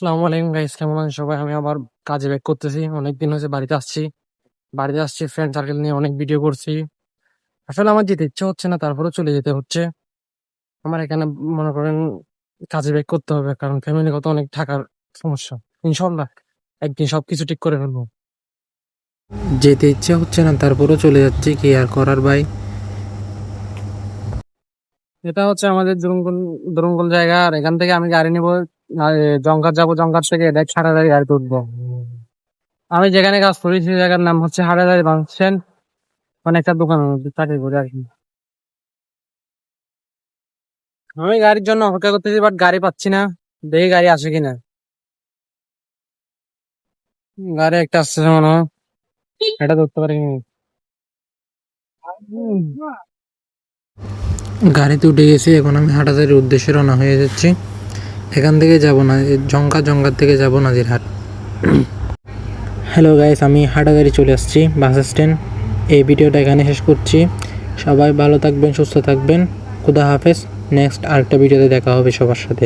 আসসালামু আলাইকুম গাইস, কেমন আছেন সবাই? আমি আবার কাজে ব্যাক করতেছি। অনেকদিন হয়েছে বাড়িতে আসছি ফ্রেন্ড সার্কেল নিয়ে অনেক ভিডিও করছি। আসলে আমার যেতে ইচ্ছে হচ্ছে না, তারপরেও চলে যেতে হচ্ছে। আমার এখানে মনে করেন কাজে ব্যাক করতে হবে, কারণ ফ্যামিলিগত অনেক টাকার সমস্যা। ইনশাল্লাহ একদিন সবকিছু ঠিক করে ফেলবো। যেতে ইচ্ছে হচ্ছে না, তারপরও চলে যাচ্ছি, কি আর করার ভাই। এটা হচ্ছে আমাদের দুরঙ্গল জায়গা, আর এখান থেকে আমি গাড়ি নিবো। জঙ্কার যাবো, জঙ্কার থেকে ডাইরেক্ট হাটাজারি গাড়িতে উঠবো। আমি যেখানে কাজ করি সেই জায়গার নাম হচ্ছে হাটাজারি বাস স্ট্যান্ড। মানে একটা দোকান চাকরি করি আর কি। আমি গাড়ির জন্য অপেক্ষা করতেছি, বাট গাড়ি পাচ্ছি না। দেখি গাড়ি আসে কিনা। গাড়ি একটা আসছে মনে হয়, এটা ধরতে পারি। গাড়িতে উঠে গেছি, এখন আমি হাটাজারির উদ্দেশ্যে রওনা হয়ে যাচ্ছি। এখান থেকে যাব না, জঙ্কার থেকে যাব নাজিরহাট। হ্যালো গাইস, আমি হাটাজারি চলে আসছি বাস স্ট্যান্ড। এই ভিডিওটা এখানে শেষ করছি। সবাই ভালো থাকবেন, সুস্থ থাকবেন। খুদা হাফেজ। নেক্সট আরেকটা ভিডিওতে দেখা হবে সবার সাথে।